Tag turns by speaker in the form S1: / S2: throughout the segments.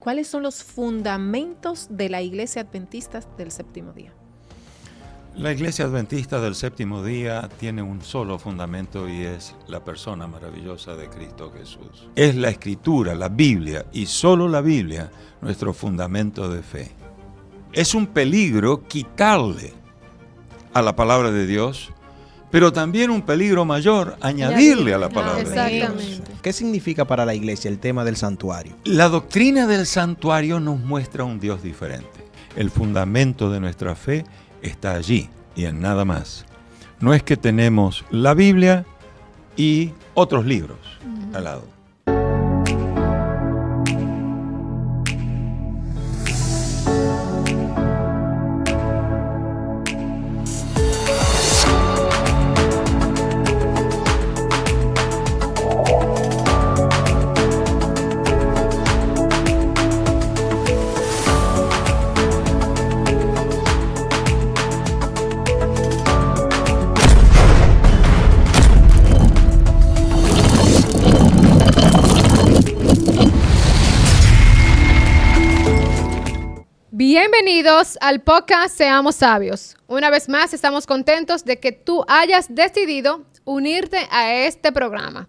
S1: ¿Cuáles son los fundamentos de la Iglesia Adventista del Séptimo Día?
S2: La Iglesia Adventista del Séptimo Día tiene un solo fundamento y es la persona maravillosa de Cristo Jesús. Es la Escritura, la Biblia y solo la Biblia nuestro fundamento de fe. Es un peligro quitarle a la palabra de Dios, pero también un peligro mayor añadirle a la palabra de Dios.
S3: ¿Qué significa para la Iglesia el tema del santuario?
S2: La doctrina del santuario nos muestra un Dios diferente. El fundamento de nuestra fe está allí y en nada más. No es que tenemos la Biblia y otros libros al lado.
S4: Bienvenidos al podcast Seamos Sabios. Una vez más estamos contentos de que tú hayas decidido unirte a este programa.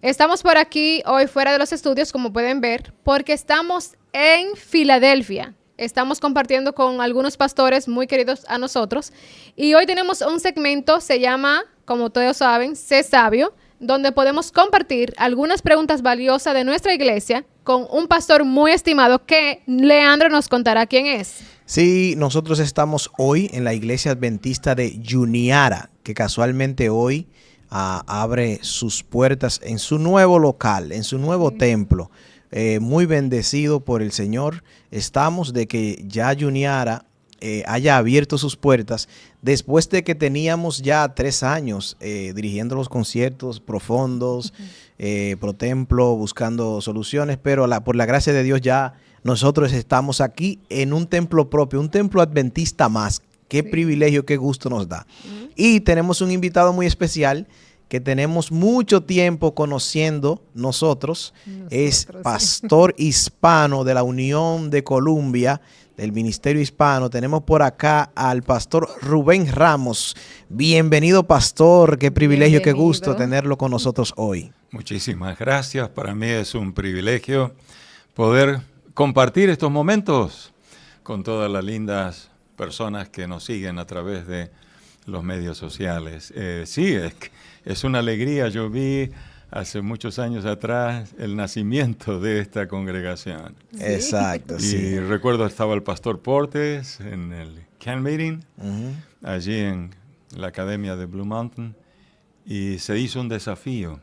S4: Estamos por aquí hoy fuera de los estudios, como pueden ver, porque estamos en Filadelfia. Estamos compartiendo con algunos pastores muy queridos a nosotros. Y hoy tenemos un segmento, se llama, como todos saben, Sé Sabio, donde podemos compartir algunas preguntas valiosas de nuestra iglesia con un pastor muy estimado que Leandro nos contará quién es.
S3: Sí, nosotros estamos hoy en la iglesia adventista de Juniara, que casualmente hoy abre sus puertas en su nuevo local, en su nuevo templo. Muy bendecido por el Señor. Estamos de que ya Juniara haya abierto sus puertas después de que teníamos ya 3 años dirigiendo los conciertos profundos, pro templo, buscando soluciones, pero por la gracia de Dios ya nosotros estamos aquí en un templo propio, un templo adventista más. Qué privilegio, qué gusto nos da. Y tenemos un invitado muy especial que tenemos mucho tiempo conociendo nosotros. Es pastor hispano de la Unión de Columbia, del Ministerio Hispano. Tenemos por acá al pastor Rubén Ramos. Bienvenido, pastor. Qué privilegio, qué gusto tenerlo con nosotros hoy.
S2: Muchísimas gracias. Para mí es un privilegio poder compartir estos momentos con todas las lindas personas que nos siguen a través de los medios sociales. Sí, es una alegría. Yo vi hace muchos años atrás el nacimiento de esta congregación.
S3: ¿Sí? Exacto,
S2: y
S3: sí.
S2: Recuerdo estaba el pastor Portes en el camp meeting, allí en la academia de Blue Mountain, y se hizo un desafío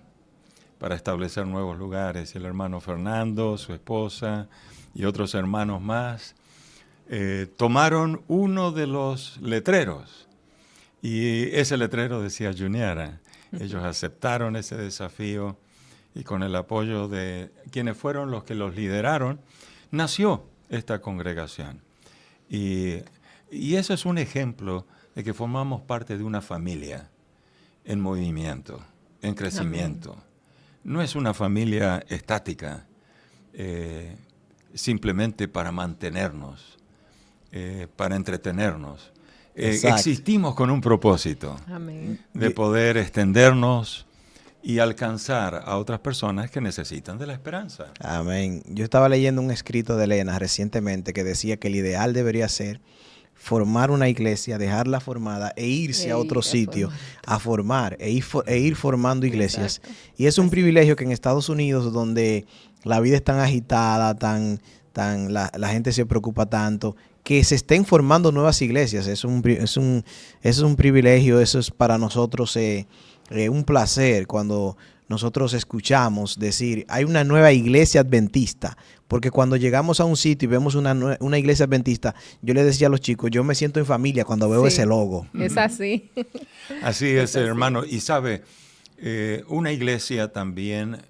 S2: para establecer nuevos lugares. El hermano Fernando, su esposa y otros hermanos más tomaron uno de los letreros, y ese letrero decía Juniara. Ellos aceptaron ese desafío y con el apoyo de quienes fueron los que los lideraron, nació esta congregación. Y eso es un ejemplo de que formamos parte de una familia en movimiento, en crecimiento. Amén. No es una familia estática, simplemente para mantenernos, para entretenernos. Existimos con un propósito. Amén. De poder extendernos y alcanzar a otras personas que necesitan de la esperanza.
S3: Amén. Yo estaba leyendo un escrito de Elena recientemente que decía que el ideal debería ser formar una iglesia, dejarla formada e irse a otro sitio a formar e ir formando iglesias. Exacto. Y es un privilegio que en Estados Unidos, donde la vida es tan agitada, la gente se preocupa tanto, que se estén formando nuevas iglesias. Es un privilegio, eso es para nosotros un placer cuando nosotros escuchamos decir, hay una nueva iglesia adventista, porque cuando llegamos a un sitio y vemos una iglesia adventista, yo le decía a los chicos, yo me siento en familia cuando veo ese logo.
S4: Es así.
S2: Así es, hermano. Y sabe, una iglesia también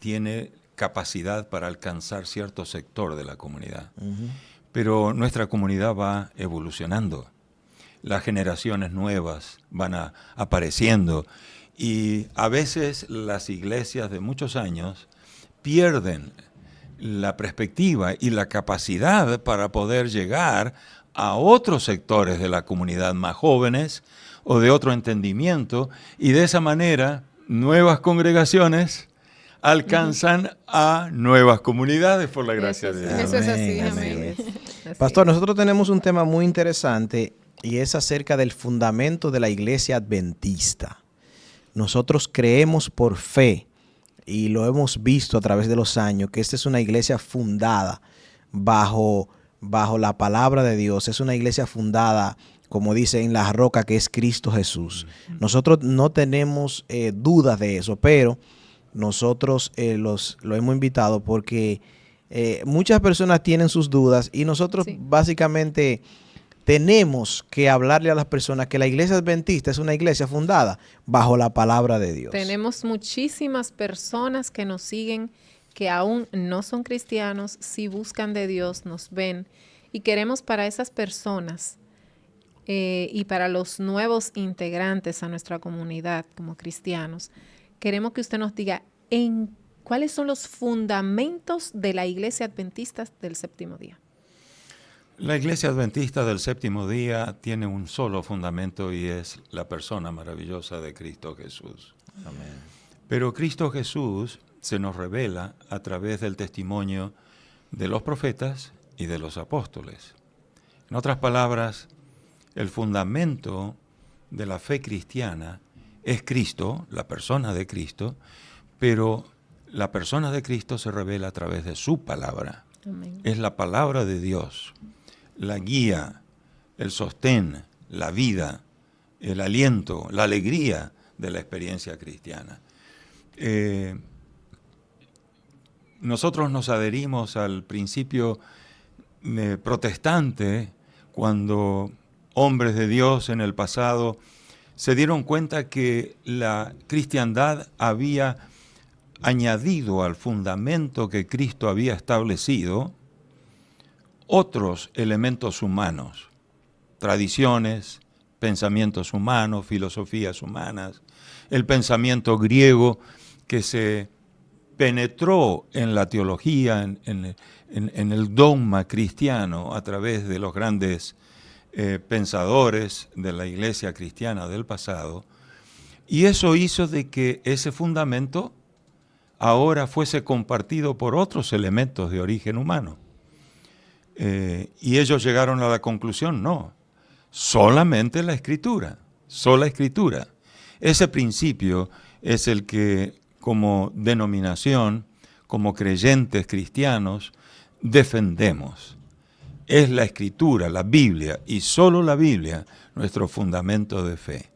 S2: tiene capacidad para alcanzar cierto sector de la comunidad. Pero nuestra comunidad va evolucionando. Las generaciones nuevas van apareciendo. Y a veces las iglesias de muchos años pierden la perspectiva y la capacidad para poder llegar a otros sectores de la comunidad más jóvenes o de otro entendimiento, y de esa manera nuevas congregaciones alcanzan a nuevas comunidades por la gracia de Dios.
S4: Eso es así,
S3: Amén.
S4: amén.
S3: Pastor, nosotros tenemos un tema muy interesante y es acerca del fundamento de la iglesia adventista. Nosotros creemos por fe y lo hemos visto a través de los años que esta es una iglesia fundada bajo la palabra de Dios. Es una iglesia fundada, como dice, en la roca que es Cristo Jesús. Nosotros no tenemos dudas de eso, pero nosotros lo hemos invitado porque muchas personas tienen sus dudas y nosotros básicamente tenemos que hablarle a las personas que la iglesia adventista es una iglesia fundada bajo la palabra de Dios.
S1: Tenemos muchísimas personas que nos siguen, que aún no son cristianos, sí buscan de Dios, nos ven, y queremos para esas personas y para los nuevos integrantes a nuestra comunidad como cristianos, queremos que usted nos diga cuáles son los fundamentos de la iglesia adventista del séptimo día.
S2: La iglesia adventista del séptimo día tiene un solo fundamento y es la persona maravillosa de Cristo Jesús.
S3: Amén.
S2: Pero Cristo Jesús se nos revela a través del testimonio de los profetas y de los apóstoles. En otras palabras, el fundamento de la fe cristiana es Cristo, la persona de Cristo, pero la persona de Cristo se revela a través de su palabra.
S1: Amén.
S2: Es la palabra de Dios, la guía, el sostén, la vida, el aliento, la alegría de la experiencia cristiana. Nosotros nos adherimos al principio protestante cuando hombres de Dios en el pasado se dieron cuenta que la cristiandad había añadido al fundamento que Cristo había establecido otros elementos humanos, tradiciones, pensamientos humanos, filosofías humanas, el pensamiento griego que se penetró en la teología, en el dogma cristiano a través de los grandes pensadores de la iglesia cristiana del pasado, y eso hizo de que ese fundamento ahora fuese compartido por otros elementos de origen humano. Y ellos llegaron a la conclusión, no, solamente la Escritura, sola Escritura. Ese principio es el que como denominación, como creyentes cristianos, defendemos. Es la Escritura, la Biblia, y solo la Biblia, nuestro fundamento de fe.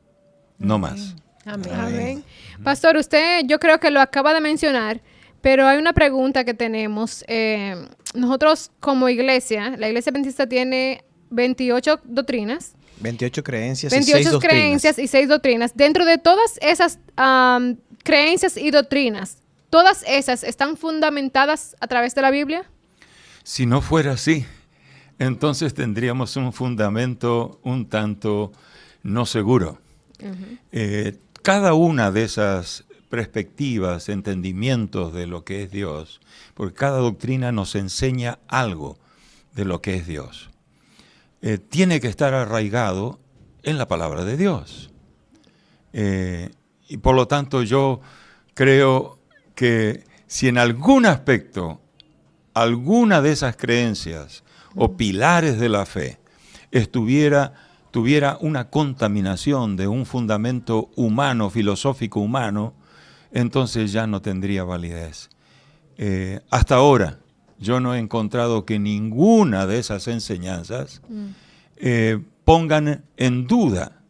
S2: No más.
S1: Amén.
S4: Amén. Pastor, usted yo creo que lo acaba de mencionar, pero hay una pregunta que tenemos. Nosotros como iglesia, la iglesia adventista tiene 28 doctrinas.
S3: 28 creencias
S4: 28
S3: y 6 doctrinas.
S4: creencias y 6 doctrinas. Dentro de todas esas creencias y doctrinas, ¿todas esas están fundamentadas a través de la Biblia?
S2: Si no fuera así, entonces tendríamos un fundamento un tanto no seguro. Cada una de esas perspectivas, entendimientos de lo que es Dios, porque cada doctrina nos enseña algo de lo que es Dios. Tiene que estar arraigado en la palabra de Dios. Y por lo tanto yo creo que si en algún aspecto, alguna de esas creencias o pilares de la fe tuviera una contaminación de un fundamento humano, filosófico humano, entonces ya no tendría validez. Hasta ahora yo no he encontrado que ninguna de esas enseñanzas pongan en duda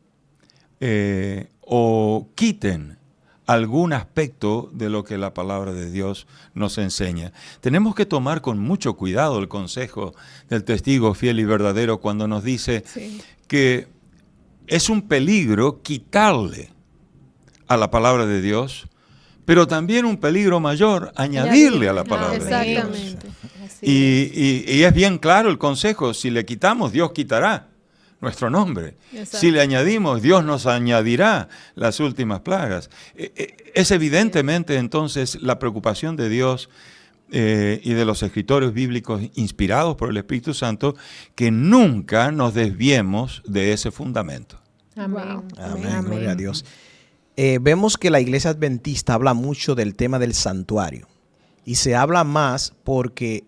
S2: o quiten algún aspecto de lo que la palabra de Dios nos enseña. Tenemos que tomar con mucho cuidado el consejo del testigo fiel y verdadero cuando nos dice que es un peligro quitarle a la palabra de Dios, pero también un peligro mayor añadirle a la palabra de Dios.
S4: Exactamente.
S2: Y es bien claro el consejo, si le quitamos, Dios quitará nuestro nombre.
S4: Exacto.
S2: Si le añadimos, Dios nos añadirá las últimas plagas. Es evidentemente entonces la preocupación de Dios y de los escritores bíblicos inspirados por el Espíritu Santo, que nunca nos desviemos de ese fundamento.
S1: Amén.
S3: Amén. Gloria a Dios. Vemos que la Iglesia Adventista habla mucho del tema del santuario. Y se habla más porque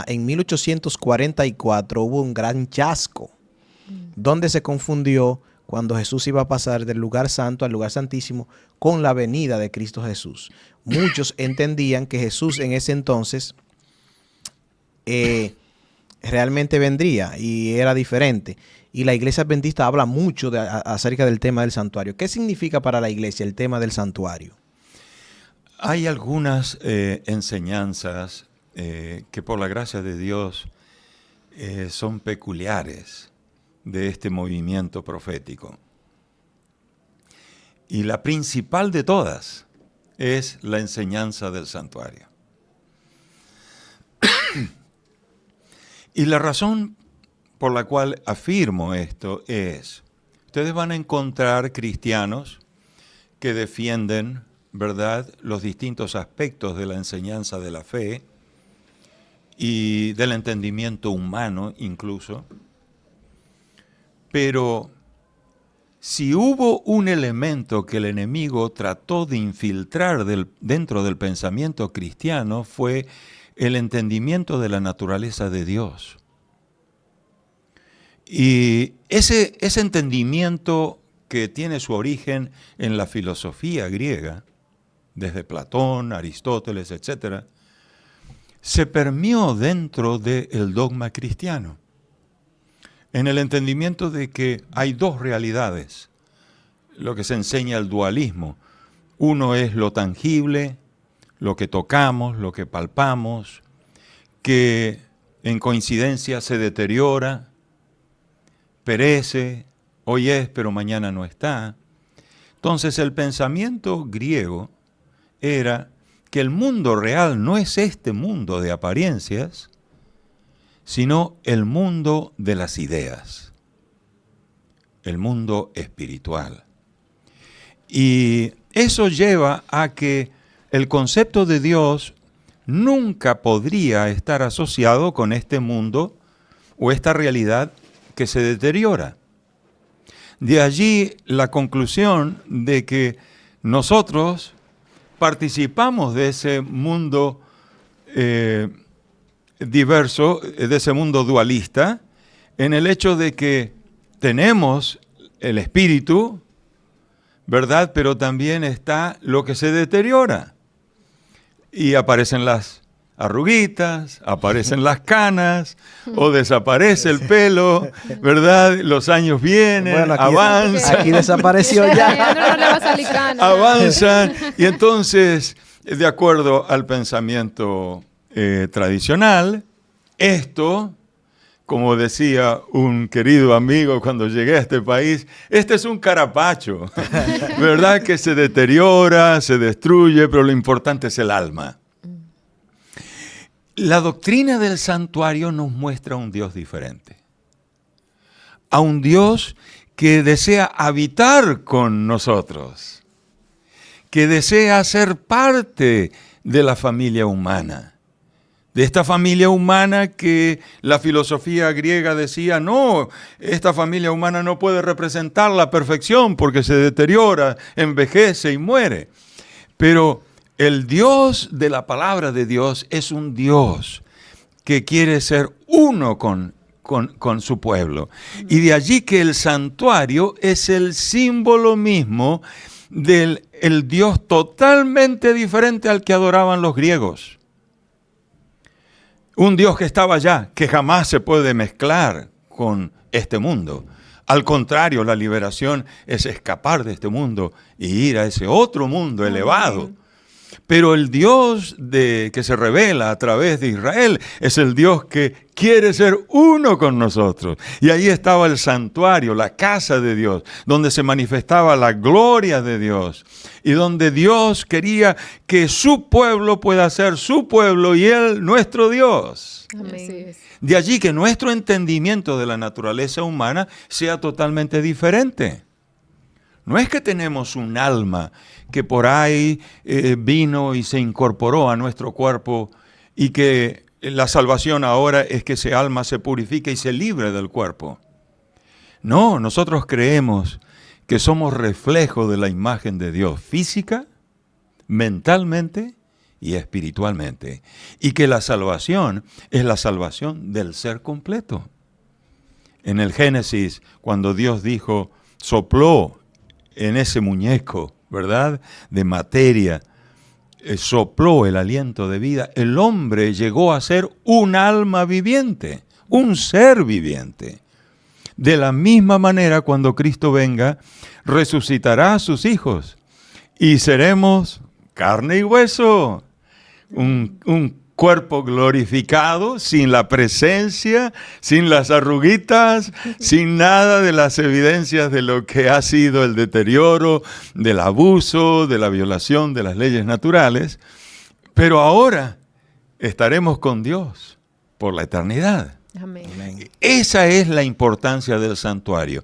S3: en 1844 hubo un gran chasco donde se confundió cuando Jesús iba a pasar del lugar santo al lugar santísimo con la venida de Cristo Jesús. Muchos entendían que Jesús en ese entonces realmente vendría y era diferente. Y la Iglesia Adventista habla mucho acerca del tema del santuario. ¿Qué significa para la Iglesia el tema del santuario?
S2: Hay algunas enseñanzas que por la gracia de Dios son peculiares de este movimiento profético. Y la principal de todas es la enseñanza del santuario. Y la razón por la cual afirmo esto es, ustedes van a encontrar cristianos que defienden, ¿verdad?, los distintos aspectos de la enseñanza de la fe y del entendimiento humano incluso. Pero si hubo un elemento que el enemigo trató de infiltrar dentro del pensamiento cristiano, fue el entendimiento de la naturaleza de Dios. Y ese entendimiento que tiene su origen en la filosofía griega, desde Platón, Aristóteles, etc., se permeó dentro del dogma cristiano, en el entendimiento de que hay dos realidades, lo que se enseña el dualismo. Uno es lo tangible, lo que tocamos, lo que palpamos, que en coincidencia se deteriora, perece, hoy es pero mañana no está. Entonces el pensamiento griego era que el mundo real no es este mundo de apariencias, sino el mundo de las ideas, el mundo espiritual. Y eso lleva a que el concepto de Dios nunca podría estar asociado con este mundo o esta realidad que se deteriora. De allí la conclusión de que nosotros participamos de ese mundo diverso, de ese mundo dualista, en el hecho de que tenemos el espíritu, ¿verdad? Pero también está lo que se deteriora. Y aparecen las arruguitas, aparecen las canas, o desaparece el pelo, ¿verdad? Los años vienen, bueno, avanzan.
S3: Aquí desapareció ya.
S4: No le va a salir cana.
S2: Avanzan, y entonces, de acuerdo al pensamiento tradicional, esto, como decía un querido amigo cuando llegué a este país, este es un carapacho, ¿verdad? Que se deteriora, se destruye, pero lo importante es el alma. La doctrina del santuario nos muestra un Dios diferente, a un Dios que desea habitar con nosotros, que desea ser parte de la familia humana. De esta familia humana que la filosofía griega decía, no, esta familia humana no puede representar la perfección porque se deteriora, envejece y muere. Pero el Dios de la palabra de Dios es un Dios que quiere ser uno con su pueblo. Y de allí que el santuario es el símbolo mismo del el Dios totalmente diferente al que adoraban los griegos. Un Dios que estaba allá, que jamás se puede mezclar con este mundo. Al contrario, la liberación es escapar de este mundo y ir a ese otro mundo elevado. Pero el Dios que se revela a través de Israel es el Dios que quiere ser uno con nosotros. Y ahí estaba el santuario, la casa de Dios, donde se manifestaba la gloria de Dios y donde Dios quería que su pueblo pueda ser su pueblo y Él nuestro Dios.
S1: Amén.
S2: De allí que nuestro entendimiento de la naturaleza humana sea totalmente diferente. No es que tenemos un alma que por ahí vino y se incorporó a nuestro cuerpo y que la salvación ahora es que ese alma se purifique y se libre del cuerpo. No, nosotros creemos que somos reflejo de la imagen de Dios física, mentalmente y espiritualmente, y que la salvación es la salvación del ser completo. En el Génesis, cuando Dios dijo, sopló en ese muñeco, ¿verdad?, de materia, sopló el aliento de vida, el hombre llegó a ser un alma viviente, un ser viviente. De la misma manera, cuando Cristo venga, resucitará a sus hijos y seremos carne y hueso, un cuerpo glorificado, sin la presencia, sin las arruguitas, sin nada de las evidencias de lo que ha sido el deterioro, del abuso, de la violación de las leyes naturales. Pero ahora estaremos con Dios por la eternidad.
S1: Amén.
S2: Esa es la importancia del santuario.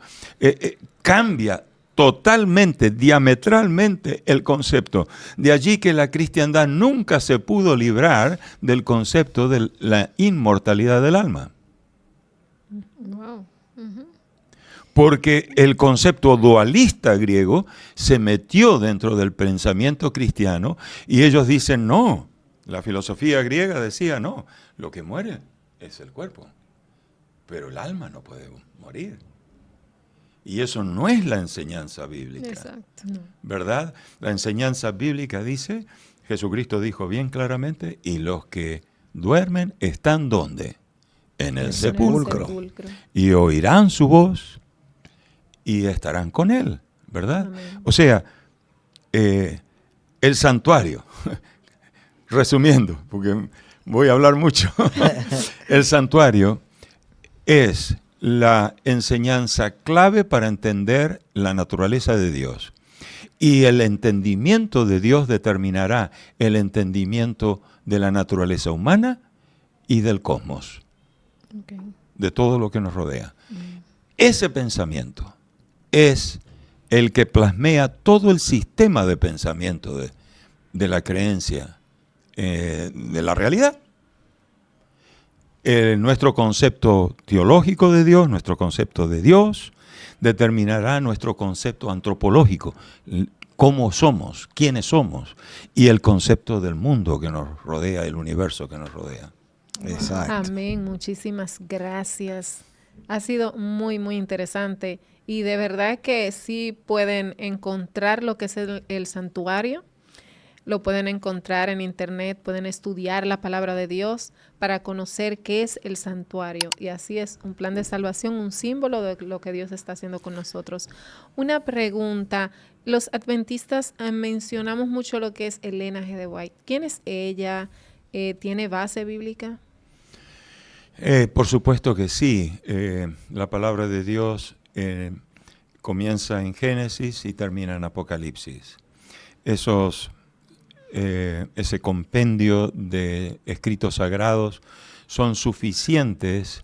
S2: Cambia totalmente, diametralmente el concepto. De allí que la cristiandad nunca se pudo librar del concepto de la inmortalidad del alma.
S4: Wow.
S2: Porque el concepto dualista griego se metió dentro del pensamiento cristiano y ellos dicen no. La filosofía griega decía no, lo que muere es el cuerpo, pero el alma no puede morir. Y eso no es la enseñanza bíblica.
S4: Exacto.
S2: ¿Verdad? La enseñanza bíblica dice, Jesucristo dijo bien claramente, y los que duermen están ¿dónde? En el sepulcro. Y oirán su voz y estarán con él, ¿verdad?
S1: Amén.
S2: O sea, el santuario, resumiendo, porque voy a hablar mucho, el santuario es la enseñanza clave para entender la naturaleza de Dios. Y el entendimiento de Dios determinará el entendimiento de la naturaleza humana y del cosmos, de todo lo que nos rodea. Ese pensamiento es el que plasmea todo el sistema de pensamiento de la creencia, de la realidad. Nuestro concepto teológico de Dios, nuestro concepto de Dios, determinará nuestro concepto antropológico, cómo somos, quiénes somos, y el concepto del mundo que nos rodea, el universo que nos rodea.
S3: Exacto.
S1: Amén, muchísimas gracias. Ha sido muy, muy interesante y de verdad que sí pueden encontrar lo que es el santuario. Lo pueden encontrar en internet, pueden estudiar la palabra de Dios para conocer qué es el santuario. Y así es, un plan de salvación, un símbolo de lo que Dios está haciendo con nosotros. Una pregunta, los adventistas mencionamos mucho lo que es Elena G. de White. ¿Quién es ella? ¿Tiene base bíblica?
S2: Por supuesto que sí. La palabra de Dios comienza en Génesis y termina en Apocalipsis. Ese compendio de escritos sagrados son suficientes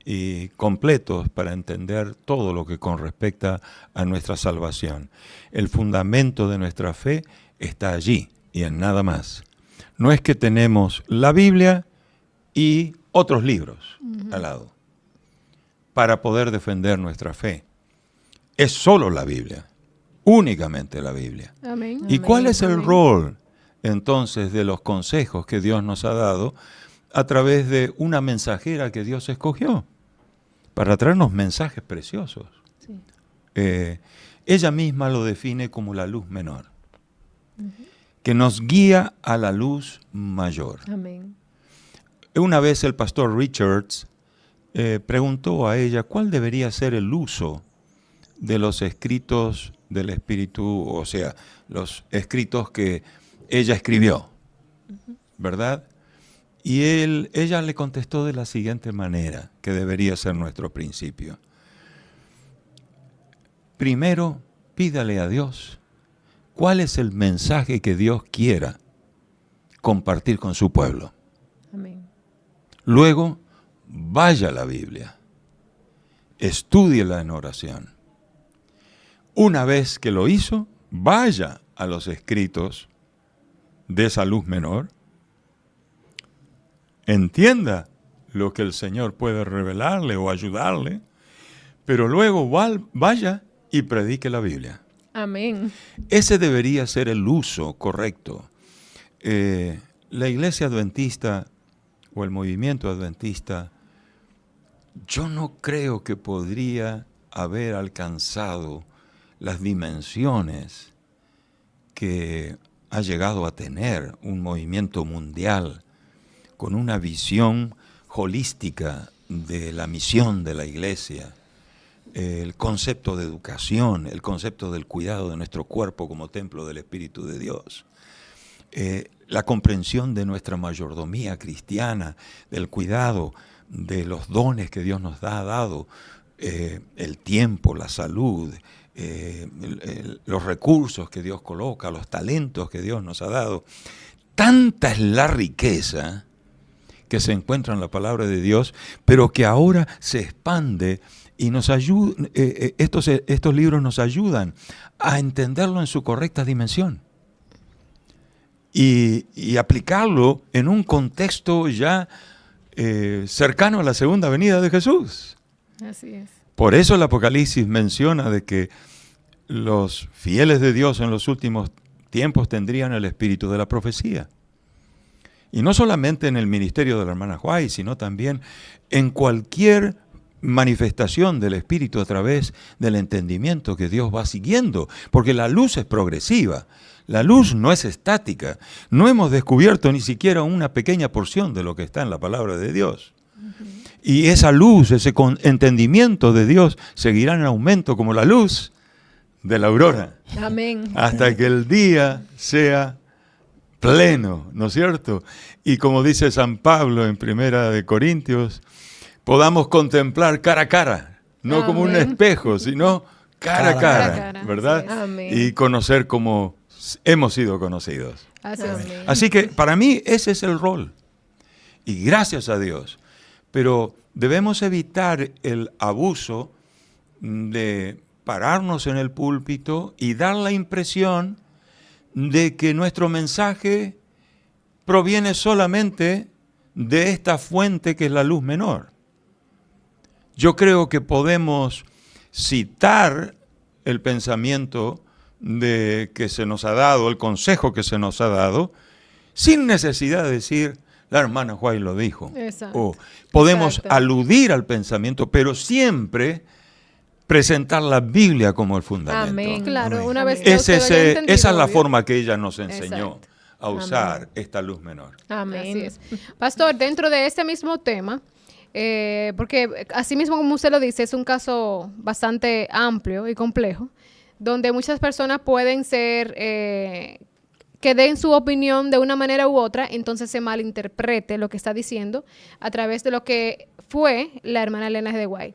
S2: y completos para entender todo lo que con respecta a nuestra salvación. El fundamento de nuestra fe está allí y en nada más. No es que tenemos la Biblia y otros libros al lado para poder defender nuestra fe. Es solo la Biblia, únicamente la Biblia.
S4: Amén.
S2: ¿Y cuál es el
S1: Amén.
S2: rol entonces de los consejos que Dios nos ha dado a través de una mensajera que Dios escogió para traernos mensajes preciosos?
S1: Sí.
S2: Ella misma lo define como la luz menor, que nos guía a la luz mayor.
S1: Amén.
S2: Una vez el pastor Richards preguntó a ella cuál debería ser el uso de los escritos del Espíritu, o sea, los escritos que ella escribió, ¿verdad? Y ella le contestó de la siguiente manera, que debería ser nuestro principio. Primero, pídale a Dios cuál es el mensaje que Dios quiera compartir con su pueblo.
S1: Amén.
S2: Luego, vaya a la Biblia, estúdiela en oración. Una vez que lo hizo, vaya a los escritos de esa luz menor, entienda lo que el Señor puede revelarle o ayudarle, pero luego vaya y predique la Biblia.
S1: Amén.
S2: Ese debería ser el uso correcto. La iglesia adventista o el movimiento adventista, yo no creo que podría haber alcanzado las dimensiones que ha llegado a tener un movimiento mundial con una visión holística de la misión de la iglesia, el concepto de educación, el concepto del cuidado de nuestro cuerpo como templo del Espíritu de Dios, la comprensión de nuestra mayordomía cristiana, del cuidado de los dones que Dios nos ha dado, el tiempo, la salud, los recursos que Dios coloca, los talentos que Dios nos ha dado. Tanta es la riqueza que se encuentra en la palabra de Dios, pero que ahora se expande y nos ayuda, estos libros nos ayudan a entenderlo en su correcta dimensión y aplicarlo en un contexto ya cercano a la segunda venida de Jesús.
S4: Así es.
S2: Por eso el Apocalipsis menciona de que los fieles de Dios en los últimos tiempos tendrían el espíritu de la profecía. Y no solamente en el ministerio de la hermana White, sino también en cualquier manifestación del Espíritu a través del entendimiento que Dios va siguiendo, porque la luz es progresiva, la luz no es estática, no hemos descubierto ni siquiera una pequeña porción de lo que está en la palabra de Dios. Y esa luz, ese entendimiento de Dios seguirá en aumento como la luz de la aurora.
S1: Amén.
S2: Hasta que el día sea pleno, ¿no es cierto? Y como dice San Pablo en 1 Corintios, podamos contemplar cara a cara, no
S1: Amén.
S2: como un espejo, sino cara a cara, ¿verdad?
S1: Sí. Amén.
S2: Y conocer como hemos sido conocidos.
S4: Así es.
S1: Amén.
S2: Así que para mí ese es el rol. Y gracias a Dios. Pero debemos evitar el abuso de pararnos en el púlpito y dar la impresión de que nuestro mensaje proviene solamente de esta fuente que es la luz menor. Yo creo que podemos citar el pensamiento que se nos ha dado, el consejo que se nos ha dado, sin necesidad de decir, la hermana White lo dijo.
S4: Exacto.
S2: O podemos
S1: Exacto.
S2: aludir al pensamiento, pero siempre presentar la Biblia como el fundamento.
S1: Amén.
S4: Claro,
S1: Amén.
S4: una vez que
S2: Esa
S4: usted lo haya entendido,
S2: es la
S4: obvio.
S2: forma que ella nos enseñó
S4: Exacto.
S2: a usar
S1: Amén.
S2: esta luz menor.
S1: Amén.
S4: Así es. Pastor, dentro de este mismo tema, porque así mismo como usted lo dice, es un caso bastante amplio y complejo, donde muchas personas pueden ser, que den su opinión de una manera u otra, entonces se malinterprete lo que está diciendo a través de lo que fue la hermana Elena G. de White.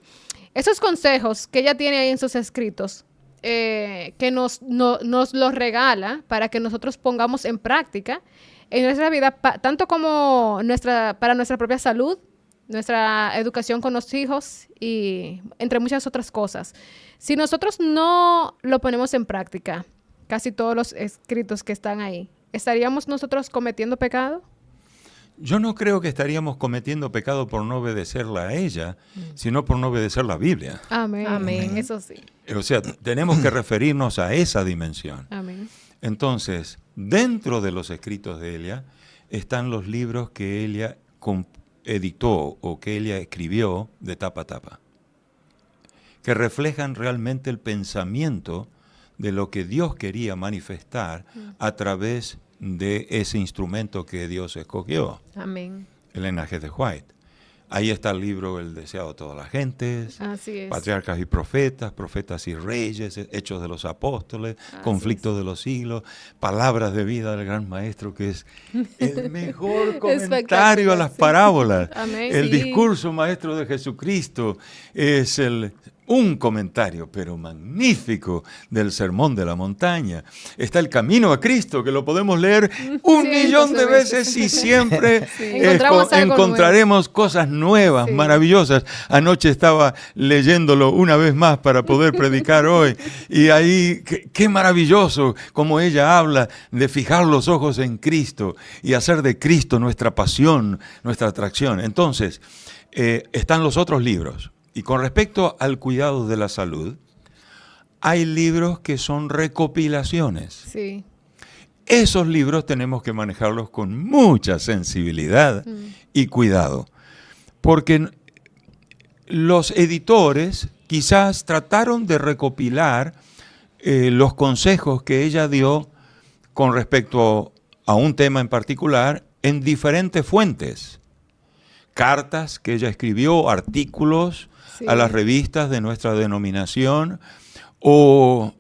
S4: Esos consejos que ella tiene ahí en sus escritos, que nos los regala para que nosotros pongamos en práctica en nuestra vida, tanto como para nuestra propia salud, nuestra educación con los hijos y entre muchas otras cosas. Si nosotros no lo ponemos en práctica, casi todos los escritos que están ahí, ¿estaríamos nosotros cometiendo pecado?
S2: Yo no creo que estaríamos cometiendo pecado por no obedecerla a ella, sino por no obedecer la Biblia.
S4: Amén.
S1: Amén.
S4: Eso sí.
S2: O sea, tenemos que referirnos a esa dimensión.
S4: Amén.
S2: Entonces, dentro de los escritos de ella están los libros que ella editó o que ella escribió de tapa a tapa, que reflejan realmente el pensamiento de lo que Dios quería manifestar a través de ese instrumento que Dios escogió,
S1: Amén.
S2: Elena G. de White. Ahí está el libro El deseado de todas las gentes,
S4: Así es.
S2: Patriarcas y profetas, profetas y reyes, Hechos de los apóstoles, Conflictos de los siglos, Palabras de vida del gran maestro, que es el mejor comentario a las
S1: sí.
S2: parábolas.
S4: Amén.
S2: El
S1: Sí.
S2: discurso maestro de Jesucristo es un comentario, pero magnífico, del Sermón de la Montaña. Está el Camino a Cristo, que lo podemos leer 1.000.000 de veces y siempre encontraremos cosas nuevas, maravillosas. Anoche estaba leyéndolo una vez más para poder predicar hoy. Y ahí, qué maravilloso como ella habla de fijar los ojos en Cristo y hacer de Cristo nuestra pasión, nuestra atracción. Entonces, están los otros libros. Y con respecto al cuidado de la salud, hay libros que son recopilaciones.
S4: Sí.
S2: Esos libros tenemos que manejarlos con mucha sensibilidad y cuidado, porque los editores quizás trataron de recopilar los consejos que ella dio con respecto a un tema en particular en diferentes fuentes. Cartas que ella escribió, artículos a las revistas de nuestra denominación o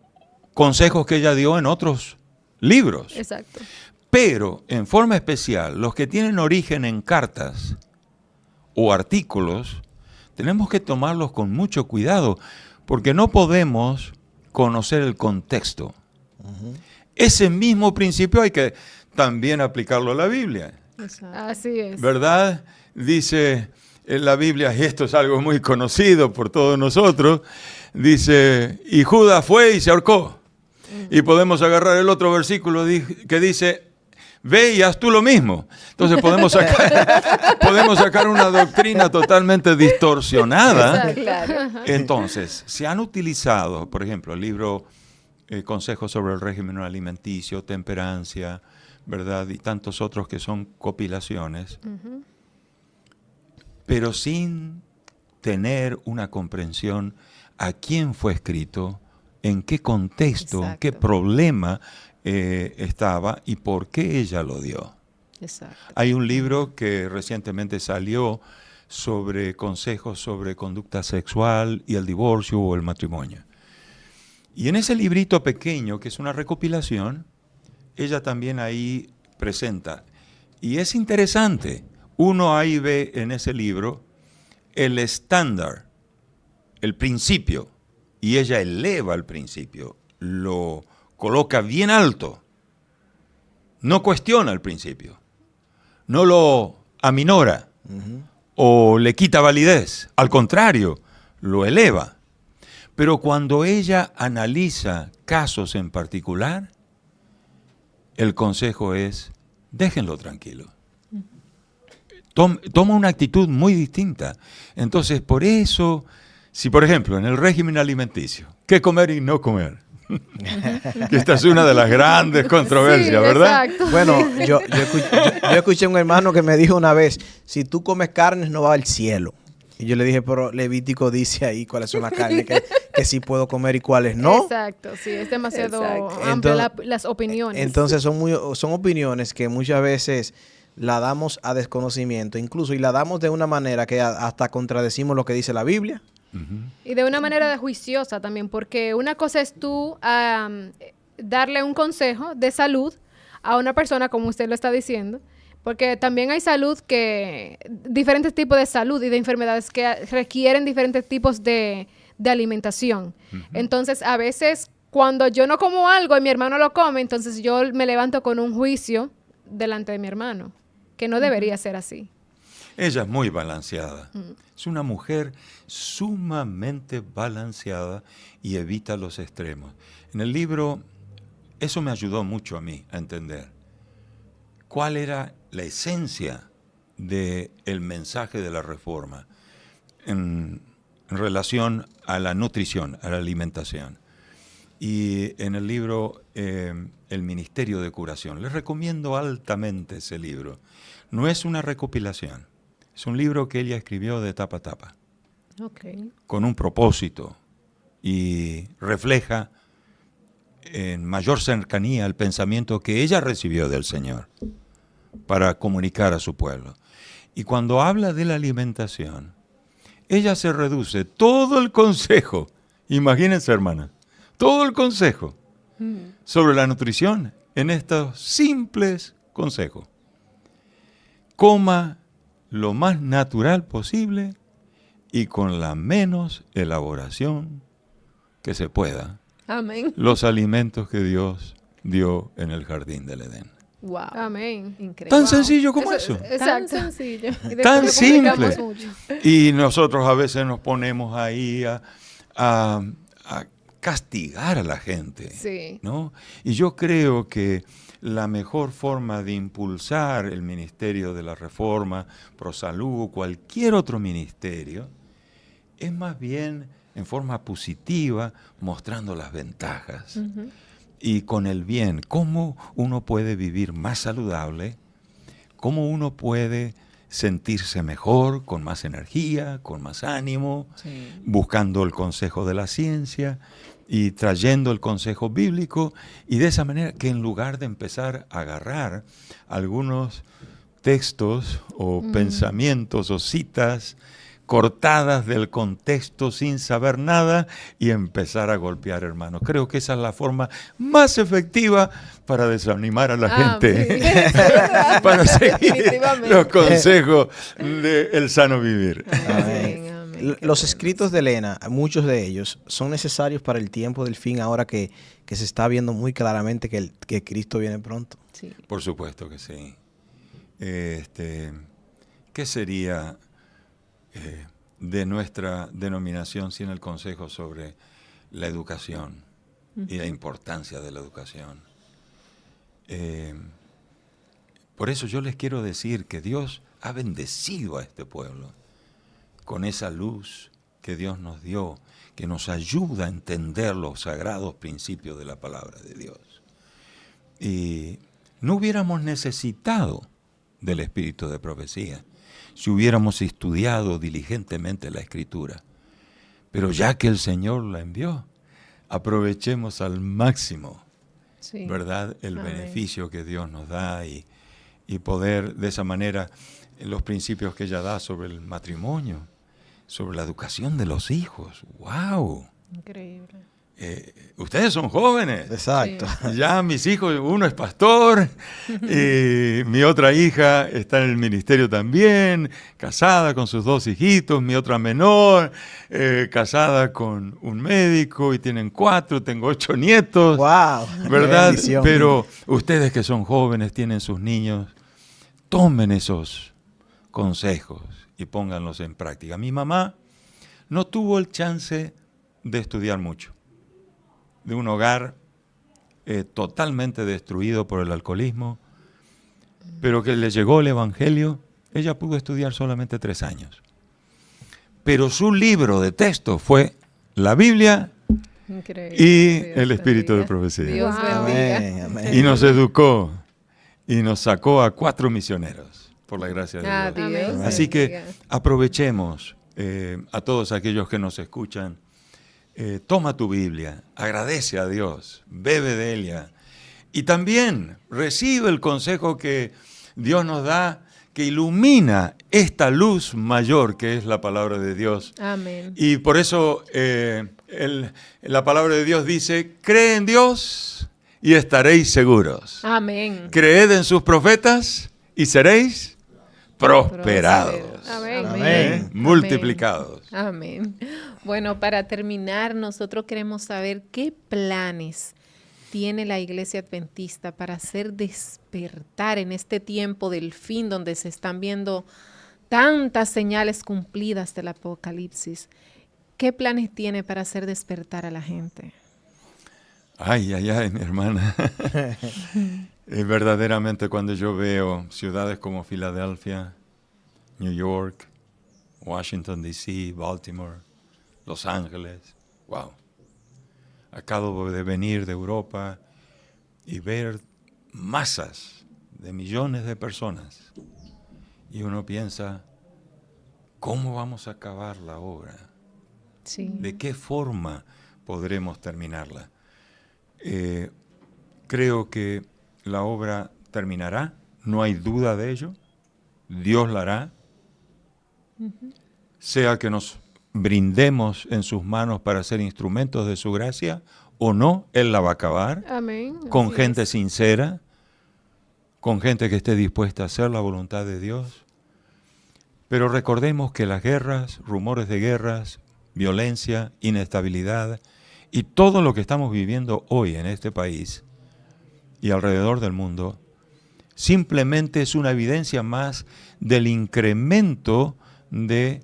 S2: consejos que ella dio en otros libros.
S4: Exacto.
S2: Pero, en forma especial, los que tienen origen en cartas o artículos, tenemos que tomarlos con mucho cuidado, porque no podemos conocer el contexto. Ese mismo principio hay que también aplicarlo a la Biblia.
S1: Exacto.
S4: Así es.
S2: ¿Verdad? Dice en la Biblia, y esto es algo muy conocido por todos nosotros, dice, y Judas fue y se ahorcó. Y podemos agarrar el otro versículo que dice, ve y haz tú lo mismo. Entonces podemos sacar una doctrina totalmente distorsionada.
S1: Claro.
S2: Entonces, se han utilizado, por ejemplo, el libro Consejos sobre el régimen alimenticio, temperancia, ¿verdad? Y tantos otros que son compilaciones, pero sin tener una comprensión a quién fue escrito, en qué contexto, en qué problema estaba y por qué ella lo dio.
S1: Exacto.
S2: Hay un libro que recientemente salió sobre consejos sobre conducta sexual y el divorcio o el matrimonio. Y en ese librito pequeño, que es una recopilación, ella también ahí presenta. Y es interesante, uno ahí ve en ese libro el estándar, el principio, y ella eleva el principio, lo coloca bien alto, no cuestiona el principio, no lo aminora o le quita validez, al contrario, lo eleva. Pero cuando ella analiza casos en particular, el consejo es, déjenlo tranquilo. Toma una actitud muy distinta. Entonces, por eso, si por ejemplo, en el régimen alimenticio, ¿qué comer y no comer? Que esta es una de las grandes controversias, ¿verdad?
S4: Exacto.
S3: Bueno, yo escuché a un hermano que me dijo una vez, si tú comes carnes no va al cielo. Y yo le dije, pero Levítico dice ahí cuáles son las carnes que sí puedo comer y cuáles no.
S4: Exacto, sí, es demasiado
S1: Exacto.
S4: amplia las opiniones.
S3: Entonces son opiniones que muchas veces la damos a desconocimiento, incluso, y la damos de una manera que hasta contradecimos lo que dice la Biblia.
S4: Y de una manera juiciosa también, porque una cosa es tú darle un consejo de salud a una persona, como usted lo está diciendo, porque también hay diferentes tipos de salud y de enfermedades que requieren diferentes tipos de alimentación. Entonces, a veces, cuando yo no como algo y mi hermano lo come, entonces yo me levanto con un juicio delante de mi hermano, que no debería ser así.
S2: Ella es muy balanceada. Es una mujer sumamente balanceada y evita los extremos. En el libro, eso me ayudó mucho a mí a entender cuál era la esencia del mensaje de la Reforma en relación a la nutrición, a la alimentación. Y en el libro El Ministerio de Curación. Les recomiendo altamente ese libro. No es una recopilación. Es un libro que ella escribió de tapa a tapa, con un propósito, y refleja en mayor cercanía el pensamiento que ella recibió del Señor para comunicar a su pueblo. Y cuando habla de la alimentación, ella se reduce todo el consejo, imagínense hermanas, todo el consejo sobre la nutrición en estos simples consejos. Coma lo más natural posible y con la menos elaboración que se pueda
S1: Amén.
S2: los alimentos que Dios dio en el jardín del Edén.
S1: Wow.
S4: Amén.
S1: Increíble.
S2: Tan sencillo como eso.
S1: Tan
S4: Exacto.
S1: sencillo.
S4: Y después
S2: Tan
S4: lo complicamos
S2: simple.
S4: mucho.
S2: Y nosotros a veces nos ponemos ahí a castigar a la gente,
S4: Sí.
S2: ¿no? Y yo creo que la mejor forma de impulsar el ministerio de la Reforma, ProSalud, cualquier otro ministerio, es más bien en forma positiva, mostrando las ventajas.
S1: Ujú.
S2: Y con el bien, cómo uno puede vivir más saludable, cómo uno puede sentirse mejor, con más energía, con más ánimo,
S1: Sí.
S2: buscando el consejo de la ciencia y trayendo el consejo bíblico, y de esa manera que en lugar de empezar a agarrar algunos textos o pensamientos o citas cortadas del contexto sin saber nada y empezar a golpear, hermanos. Creo que esa es la forma más efectiva para desanimar a la gente,
S1: Sí.
S2: para seguir
S1: Definitivamente.
S2: los consejos del sano vivir.
S1: Amén, amén.
S3: Los
S1: Qué
S3: escritos de Elena, muchos de ellos, son necesarios para el tiempo del fin, ahora que se está viendo muy claramente que Cristo viene pronto.
S1: bueno. Sí.
S2: Por supuesto que sí. ¿Qué sería de nuestra denominación sin el consejo sobre la educación y la importancia de la educación? Por eso yo les quiero decir que Dios ha bendecido a este pueblo con esa luz que Dios nos dio, que nos ayuda a entender los sagrados principios de la palabra de Dios. Y no hubiéramos necesitado del espíritu de profecía si hubiéramos estudiado diligentemente la Escritura. Pero ya que el Señor la envió, aprovechemos al máximo,
S1: Sí.
S2: ¿verdad?, el
S1: Amén.
S2: beneficio que Dios nos da y poder de esa manera los principios que ella da sobre el matrimonio, sobre la educación de los hijos. ¡Wow!
S1: Increíble.
S2: Ustedes son jóvenes.
S3: Exacto.
S2: Ya mis hijos, uno es pastor, y mi otra hija está en el ministerio también, casada con sus 2 hijitos, mi otra menor, casada con un médico y tienen 4, tengo 8 nietos.
S3: ¡Wow!
S2: ¿Verdad?
S3: Bendición.
S2: Pero ustedes que son jóvenes, tienen sus niños, tomen esos consejos y pónganlos en práctica. Mi mamá no tuvo el chance de estudiar mucho, de un hogar totalmente destruido por el alcoholismo, pero que le llegó el Evangelio. Ella pudo estudiar solamente 3 años. Pero su libro de texto fue la Biblia
S1: Increíble.
S2: y
S1: Dios
S2: el espíritu de
S1: bendiga.
S2: profecía.
S1: Dios
S4: Wow.
S1: bendiga.
S3: Amén, amén.
S2: Y nos educó y nos sacó a 4 misioneros, por la gracia de
S1: Ah,
S2: Dios.
S1: Dios
S4: Amén.
S2: Así que
S1: bendiga.
S2: aprovechemos a todos aquellos que nos escuchan. Toma tu Biblia, agradece a Dios, bebe de ella y también recibe el consejo que Dios nos da, que ilumina esta luz mayor que es la palabra de Dios.
S1: Amén.
S2: Y por eso la palabra de Dios dice: cree en Dios y estaréis seguros.
S1: Amén.
S2: Creed en sus profetas y seréis prosperados.
S4: Amén.
S3: Amén.
S2: Multiplicados.
S1: Amén. Bueno, para terminar, nosotros queremos saber qué planes tiene la Iglesia Adventista para hacer despertar en este tiempo del fin, donde se están viendo tantas señales cumplidas del Apocalipsis. ¿Qué planes tiene para hacer despertar a la gente?
S2: Ay, ay, ay, mi hermana. Verdaderamente cuando yo veo ciudades como Filadelfia, New York, Washington, D.C., Baltimore, Los Ángeles, wow. Acabo de venir de Europa y ver masas de millones de personas. Y uno piensa, ¿cómo vamos a acabar la obra?
S1: Sí.
S2: ¿De qué forma podremos terminarla? Creo que la obra terminará, no hay duda de ello. Dios la hará. Sea que nos brindemos en sus manos para ser instrumentos de su gracia o no, Él la va a acabar.
S4: Amén.
S2: Con
S4: Así
S2: gente
S4: es.
S2: sincera, con gente que esté dispuesta a hacer la voluntad de Dios. Pero recordemos que las guerras, rumores de guerras, violencia, inestabilidad y todo lo que estamos viviendo hoy en este país y alrededor del mundo simplemente es una evidencia más del incremento de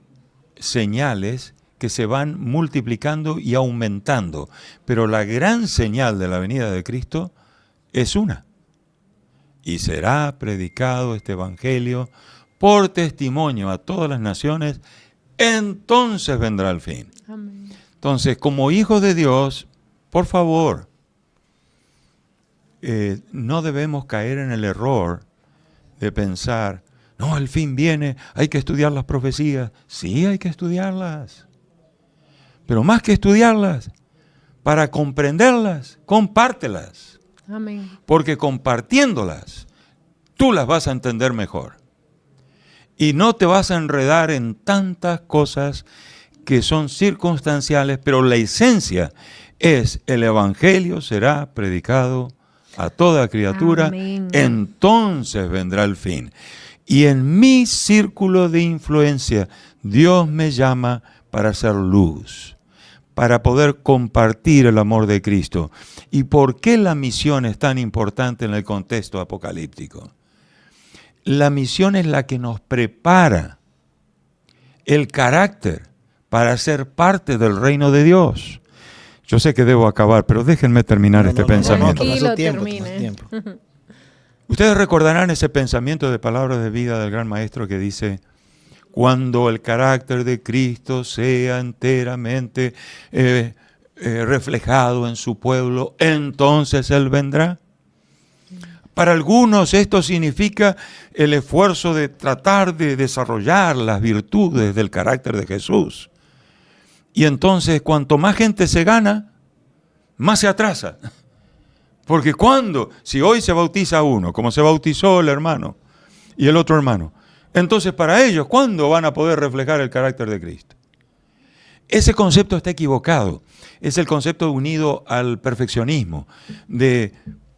S2: señales que se van multiplicando y aumentando. Pero la gran señal de la venida de Cristo es una. Y será predicado este evangelio por testimonio a todas las naciones, entonces vendrá el fin.
S1: Amén.
S2: Entonces, como hijos de Dios, por favor, no debemos caer en el error de pensar, no, el fin viene, hay que estudiar las profecías. Sí, hay que estudiarlas. Pero más que estudiarlas, para comprenderlas, compártelas.
S1: Amén.
S2: Porque compartiéndolas, tú las vas a entender mejor. Y no te vas a enredar en tantas cosas que son circunstanciales, pero la esencia es el evangelio será predicado a toda criatura,
S1: Amén.
S2: entonces vendrá el fin. Y en mi círculo de influencia, Dios me llama para hacer luz, para poder compartir el amor de Cristo. ¿Y por qué la misión es tan importante en el contexto apocalíptico? La misión es la que nos prepara el carácter para ser parte del reino de Dios. Yo sé que debo acabar, pero déjenme terminar este pensamiento.
S1: Tranquilo,
S3: toma su tiempo,
S1: termine.
S3: toma su tiempo.
S2: Ustedes recordarán ese pensamiento de palabras de vida del gran maestro que dice, cuando el carácter de Cristo sea enteramente reflejado en su pueblo, entonces Él vendrá. Para algunos esto significa el esfuerzo de tratar de desarrollar las virtudes del carácter de Jesús. Y entonces cuanto más gente se gana, más se atrasa. Porque si hoy se bautiza uno, como se bautizó el hermano y el otro hermano, entonces para ellos, ¿cuándo van a poder reflejar el carácter de Cristo? Ese concepto está equivocado. Es el concepto unido al perfeccionismo, de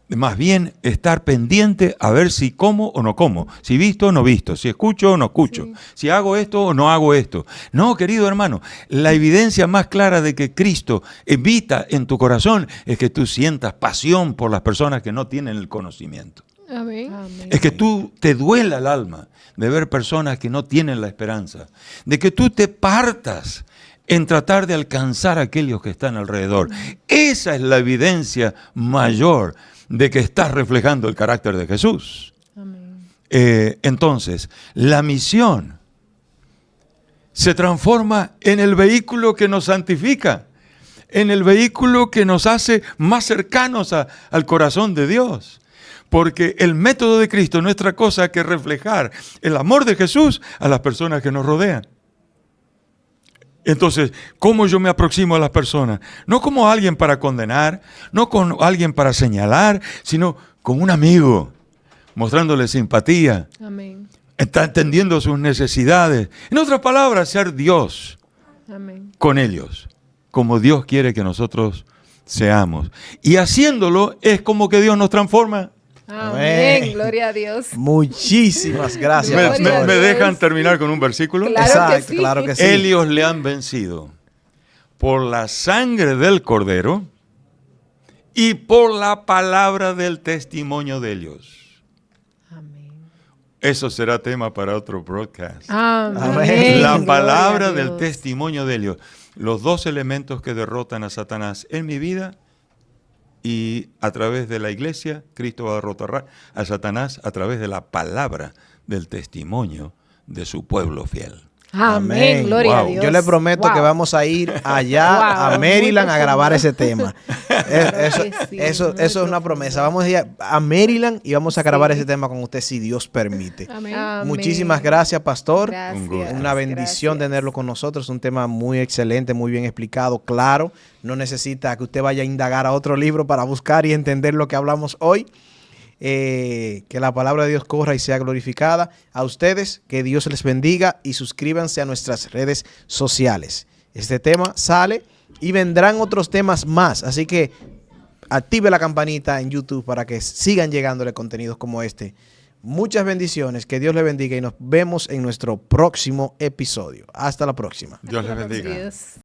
S2: más bien estar pendiente a ver si como o no como, si visto o no visto, si escucho o no escucho, sí, si hago esto o no hago esto. No, querido hermano, la evidencia más clara de que Cristo habita en tu corazón es que tú sientas pasión por las personas que no tienen el conocimiento.
S4: Amén.
S1: Amén.
S2: Es que tú te duela el alma de ver personas que no tienen la esperanza, de que tú te partas en tratar de alcanzar a aquellos que están alrededor. Esa es la evidencia mayor de que estás reflejando el carácter de Jesús.
S1: Amén.
S2: Entonces, la misión se transforma en el vehículo que nos santifica, en el vehículo que nos hace más cercanos al corazón de Dios. Porque el método de Cristo no es otra cosa que reflejar el amor de Jesús a las personas que nos rodean. Entonces, ¿cómo yo me aproximo a las personas? No como alguien para condenar, no como alguien para señalar, sino como un amigo, mostrándole simpatía,
S1: Amén.
S2: está entendiendo sus necesidades. En otras palabras, ser Dios
S1: Amén.
S2: con ellos, como Dios quiere que nosotros seamos. Y haciéndolo es como que Dios nos transforma.
S1: Amén.
S3: Amén.
S1: Gloria a Dios.
S3: Muchísimas gracias,
S1: Gloria
S3: pastor.
S1: a
S2: ¿Me
S1: Dios.
S2: dejan terminar con un versículo?
S1: Claro
S3: Exacto,
S1: que sí.
S3: claro que sí.
S2: Ellos le han vencido por la sangre del Cordero y por la palabra del testimonio de ellos.
S1: Amén.
S2: Eso será tema para otro broadcast.
S1: Amén.
S3: Amén.
S2: La
S1: Gloria
S2: palabra
S1: a
S2: del
S1: Dios.
S2: testimonio de ellos. Los dos elementos que derrotan a Satanás en mi vida y a través de la iglesia, Cristo va a derrotar a Satanás a través de la palabra del testimonio de su pueblo fiel.
S1: Amén. Gloria a
S2: Wow.
S1: Dios.
S3: Yo le prometo
S1: Wow.
S3: que vamos a ir allá
S1: Wow,
S3: a
S1: muy
S3: Maryland a
S1: profundo.
S3: grabar ese tema. Eso,
S1: que sí,
S3: eso
S1: muy
S3: es una
S1: profundo.
S3: promesa. Vamos a ir a Maryland y vamos a grabar
S1: Sí.
S3: ese tema con usted si Dios permite.
S4: Amén.
S1: Amén.
S3: Muchísimas gracias, pastor.
S1: Gracias.
S2: Un gusto.
S3: Una bendición
S1: Gracias.
S3: tenerlo con nosotros. Un tema muy excelente, muy bien explicado, claro. No necesita que usted vaya a indagar a otro libro para buscar y entender lo que hablamos hoy. Que la palabra de Dios corra y sea glorificada. A ustedes, que Dios les bendiga y suscríbanse a nuestras redes sociales. Este tema sale y vendrán otros temas más. Así que active la campanita en YouTube para que sigan llegándole contenidos como este Muchas bendiciones, que Dios le bendiga y nos vemos en nuestro próximo episodio. Hasta la próxima.
S2: Dios les bendiga.
S1: Dios.